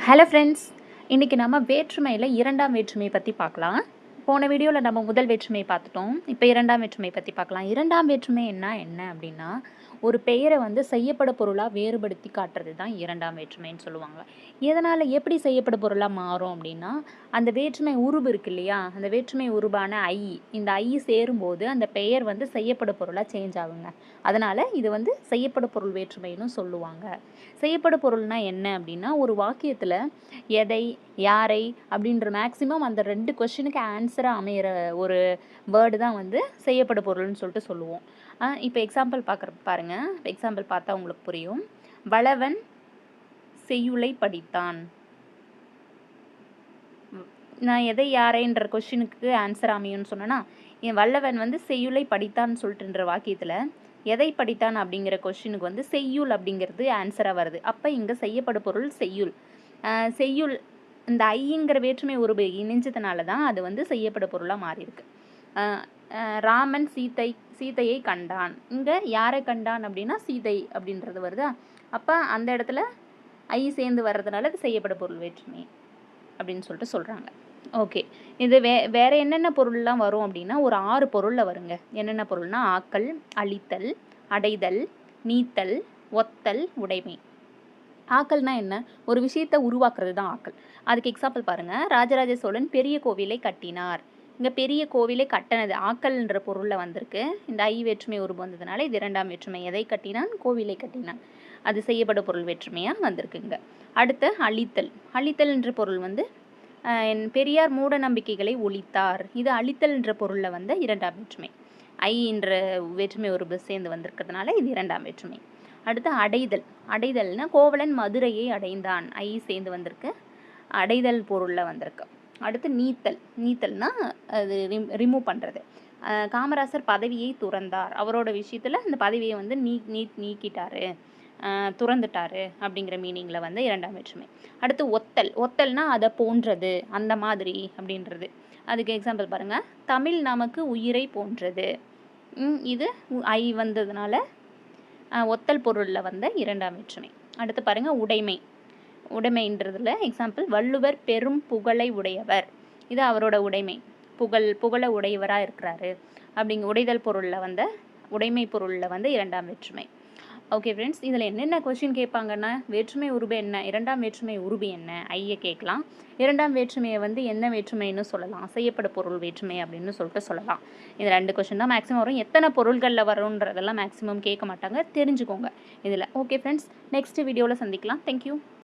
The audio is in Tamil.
ஹலோ ஃப்ரெண்ட்ஸ், இன்றைக்கி நம்ம வேற்றுமையில் இரண்டாம் வேற்றுமை பற்றி பார்க்கலாம். போன வீடியோவில் நம்ம முதல் வேற்றுமை பார்த்துட்டோம். இப்போ இரண்டாம் வேற்றுமை பற்றி பார்க்கலாம். இரண்டாம் வேற்றுமை என்ன அப்படின்னா, ஒரு பெயரை செய்யப்பட பொருளாக வேறுபடுத்தி காட்டுறது தான் இரண்டாம் வேற்றுமைன்னு சொல்லுவாங்க. இதனால் எப்படி செய்யப்பட பொருளாக மாறும் அப்படின்னா, அந்த வேற்றுமை உருபு இருக்கு இல்லையா, அந்த வேற்றுமை உருபான ஐ, இந்த ஐ சேரும்போது அந்த பெயர் செய்யப்பட பொருளாக சேஞ்ச் ஆகுங்க. அதனால் இது செய்யப்பட பொருள் வேற்றுமைன்னு சொல்லுவாங்க. செய்யப்பட பொருள்னா என்ன அப்படின்னா, ஒரு வாக்கியத்தில் எதை, யாரை அப்படின்ற மேக்ஸிமம் அந்த 2 கொஸ்டினுக்கு ஆன்சராக அமையிற ஒரு வேர்டு தான் செய்யப்பட பொருள்னு சொல்லிட்டு சொல்லுவோம். இப்போ எக்ஸாம்பிள் பாருங்க. எக்ஸாம்பிள் பார்த்தா உங்களுக்கு புரியும். வளவன் செய்யுளை படித்தான். நான் எதை யாரைன்ற கொஸ்டினுக்கு ஆன்சர் அமையும்னு சொன்னேன்னா, என் வல்லவன் செய்யுளை படித்தான்னு சொல்லிட்டுன்ற வாக்கியத்தில் எதை படித்தான் அப்படிங்கிற கொஸ்டினுக்கு செய்யுள் அப்படிங்கிறது ஆன்சராக வருது. அப்போ இங்கே செய்யப்பட பொருள் செய்யுள். செய்யுள் இந்த ஐங்கிற வேற்றுமை உருபு இணைஞ்சதுனால தான் அது செய்யப்பட பொருளாக மாறியிருக்கு. ராமன் சீதையை கண்டான். இங்கே யாரை கண்டான் அப்படின்னா சீதை அப்படின்றது வருதா. அப்போ அந்த இடத்துல ஐ சேர்ந்து வர்றதுனால அது செய்யப்பட பொருள் வேற்றுமை அப்படின்னு சொல்லிட்டு சொல்கிறாங்க. ஓகே, இது வேறு என்னென்ன பொருள்லாம் வரும் அப்படின்னா, ஒரு 6 பொருளில் வருங்க. என்னென்ன பொருள்னா, ஆக்கல், அழித்தல், அடைதல், நீத்தல், ஒத்தல், உடைமை. ஆக்கல்னா என்ன? ஒரு விஷயத்தை உருவாக்குறது தான் ஆக்கல். அதுக்கு எக்ஸாம்பிள் பாருங்கள். ராஜராஜ சோழன் பெரிய கோவிலை கட்டினார். இங்கே பெரிய கோவிலை கட்டினது ஆக்கல்ன்ற பொருளில் வந்திருக்கு. இந்த ஐ வேற்றுமை உருவு வந்ததுனால இது இரண்டாம் வேற்றுமை. எதை கட்டினான்? கோவிலை கட்டினான். அது செய்யப்பட பொருள் வேற்றுமையாக வந்திருக்குங்க. அடுத்து அழித்தல். அழித்தல்ன்ற பொருள் பெரியார் மூட நம்பிக்கைகளை ஒழித்தார். இது அழித்தல் என்ற பொருளில் இரண்டாம் வேற்றுமை. ஐ என்ற வேற்றுமை உருவு சேர்ந்து வந்திருக்கிறதுனால இது இரண்டாம் வேற்றுமை. அடுத்து அடைதல். அடைதல்னா கோவலன் மதுரையை அடைந்தான். ஐ சேர்ந்து வந்திருக்கு, அடைதல் பொருளில் வந்திருக்கு. அடுத்து நீத்தல். நீத்தல்னா அது ரிமூவ் பண்ணுறது. காமராசர் பதவியை துறந்தார். அவரோட விஷயத்தில் அந்த பதவியை நீக்கிட்டாரு, துறந்துட்டாரு அப்படிங்கிற மீனிங்கில் இரண்டாம் வேற்றுமை. அடுத்து ஒத்தல். ஒத்தல்னா அதை போன்றது, அந்த மாதிரி அப்படின்றது. அதுக்கு எக்ஸாம்பிள் பாருங்கள். தமிழ் நமக்கு உயிரை போன்றது. இது ஐ வந்ததுனால ஒத்தல் பொருளில் இரண்டாம் வேற்றுமை. அடுத்து பாருங்கள் உடைமை. உடைமைன்றதுல எக்ஸாம்பிள் வள்ளுவர் பெரும் புகழை உடையவர். இது அவரோட உடைமை, புகழ உடையவராக இருக்கிறாரு அப்படிங்க. உடைதல் பொருளில் உடைமை பொருளில் இரண்டாம் வேற்றுமை. ஓகே ஃப்ரெண்ட்ஸ், இதில் என்னென்ன கொஸ்டின் கேட்பாங்கன்னா, வேற்றுமை உருபு என்ன, இரண்டாம் வேற்றுமை உருபு என்ன, ஐயை கேட்கலாம். இரண்டாம் வேற்றுமையை என்ன வேற்றுமைன்னு சொல்லலாம்? செய்யப்பட பொருள் வேற்றுமை அப்படின்னு சொல்லிட்டு சொல்லலாம். இது 2 கொஸ்டின் தான் மேக்ஸிமம் வரும். எத்தனை பொருள்களில் வரும்ன்றதெல்லாம் மேக்ஸிமம் கேட்க மாட்டாங்க, தெரிஞ்சுக்கோங்க இதில். ஓகே ஃப்ரெண்ட்ஸ், நெக்ஸ்ட் வீடியோவில் சந்திக்கலாம். தேங்க்யூ.